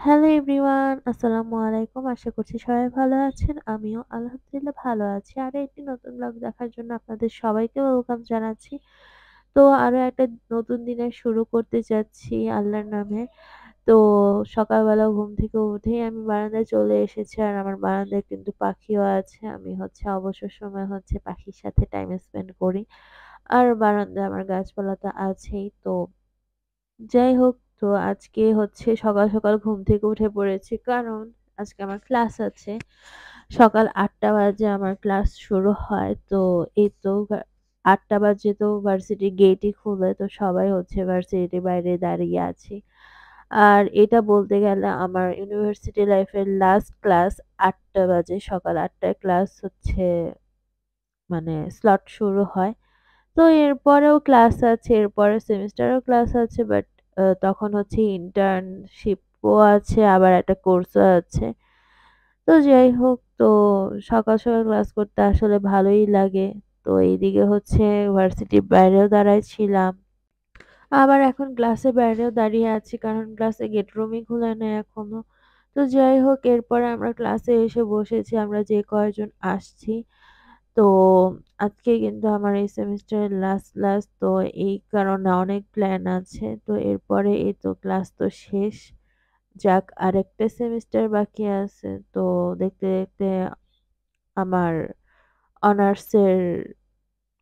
Hello everyone, আসসালামু আলাইকুম। আশা করছি সবাই ভালো আছেন। আমিও আলহামদুলিল্লাহ ভালো আছি। আরো একটি নতুন ব্লগ দেখার জন্য আপনাদের সবাইকে ওয়েলকাম জানাচ্ছি। তো আরো একটা নতুন দিনের শুরু করতে যাচ্ছি আল্লাহর নামে। তো সকালবেলা ঘুম থেকে উঠেই আমি বারান্দায় চলে এসেছি। আর আমার বারান্দায় কিন্তু পাখিও আছে। আমি অবসর সময় পাখির সাথে টাইম স্পেন্ড করি। আর বারান্দায় আমার গাছপালা তো আছেই। তো যাই হোক, তো আজকে সকাল, সকাল ঘুম থেকে উঠে পড়েছি। কারণ আজকে আমার ক্লাস আছে। সকাল ৮ঃ০০ বাজে আমার ক্লাস শুরু হয়। তো এই তো ৮ঃ০০ বাজে তো ভার্সিটির গেটই খুলে। তো সবাই ভার্সিটির বাইরে দাঁড়িয়ে আছি। আর এটা বলতে গেলে আমার ইউনিভার্সিটি লাইফের লাস্ট ক্লাস ৮ঃ০০ বাজে। সকাল ৮ঃ০০ টায় ক্লাস স্লট শুরু হয়। তো এরপরেও ক্লাস আছে, এরপরের সেমেস্টারেও ক্লাস আছে। বাট তখন ইন্টার্নশিপও আছে, আবার একটা কোর্সও আছে। তো যাই হোক, তো সকাল, সকাল ক্লাস করতে আসলে ভালোই লাগে। তো এইদিকে ভার্সিটির বাইরেও দাঁড়ায় ছিলাম। আবার এখন ক্লাসের বাইরেও দাঁড়িয়ে আছি, কারণ ক্লাসে গেট রুমই খুলে নেই এখনো। তো যাই হোক, এরপরে আমরা ক্লাসে এসে বসেছি, আমরা যে কয়জন আসছি। তো আজকে কিন্তু আমার এই সেমেস্টারের লাস্ট তো এই কারণে অনেক প্ল্যান আছে। তো এরপরে এই তো ক্লাস তো শেষ। যাক, আরেকটা সেমেস্টার বাকি আছে। তো দেখতে, দেখতে আমার অনার্সের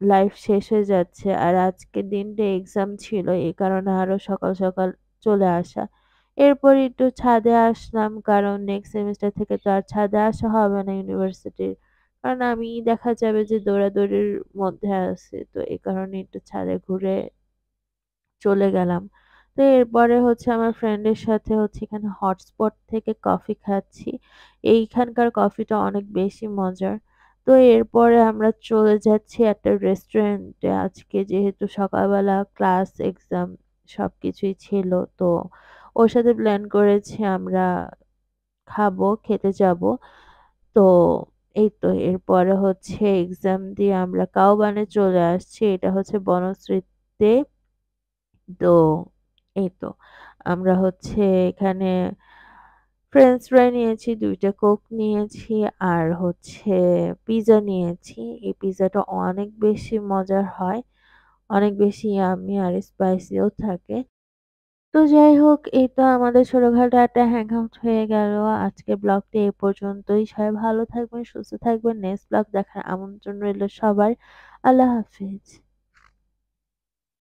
লাইফ শেষ হয়ে যাচ্ছে। আর আজকের দিনটা এক্সাম ছিল। এই কারণে আরো সকাল, সকাল চলে আসা। এরপর একটু ছাদে আসলাম, কারণ নেক্সট সেমেস্টার থেকে তো আর ছাদে আসা হবে না ইউনিভার্সিটির। কারণ আমি দেখা যাবে যে দৌড়াদৌড়ির মধ্যে আছি। তো এই কারণে একটু ছাদে ঘুরে চলে গেলাম। তো এরপরে আমার ফ্রেন্ডের সাথে এখানে হটস্পট থেকে কফি খাচ্ছি। এইখানকার কফিটা অনেক বেশি মজার। তো এরপরে আমরা চলে যাচ্ছি একটা রেস্টুরেন্টে। আজকে যেহেতু সকালবেলা ক্লাস, এক্সাম সবকিছুই ছিল। তো ওর সাথে প্ল্যান করেছি আমরা খেতে যাবো। তো এই তো এরপরে এক্সাম দিয়ে আমরা কাওবানে চলে আসছি। এটা বনশ্রীতে। তো এই তো আমরা এখানে ফ্রেঞ্চ ফ্রাই নিয়েছি, ২ টা কোক নিয়েছি, আর পিজ্জা নিয়েছি। এই পিজ্জাটা অনেক বেশি মজার হয়। অনেক বেশি ইয়াম্মি আর স্পাইসিও থাকে। তো যাই হোক, এই তো আমাদের ছোটখাটো একটা হ্যাং আউট হয়ে গেল। আজকের ব্লগটি এ পর্যন্তই। সবাই ভালো থাকবেন, সুস্থ থাকবেন। নেক্সট ব্লগ দেখার আমন্ত্রণ রইল সবার। আল্লাহ হাফেজ।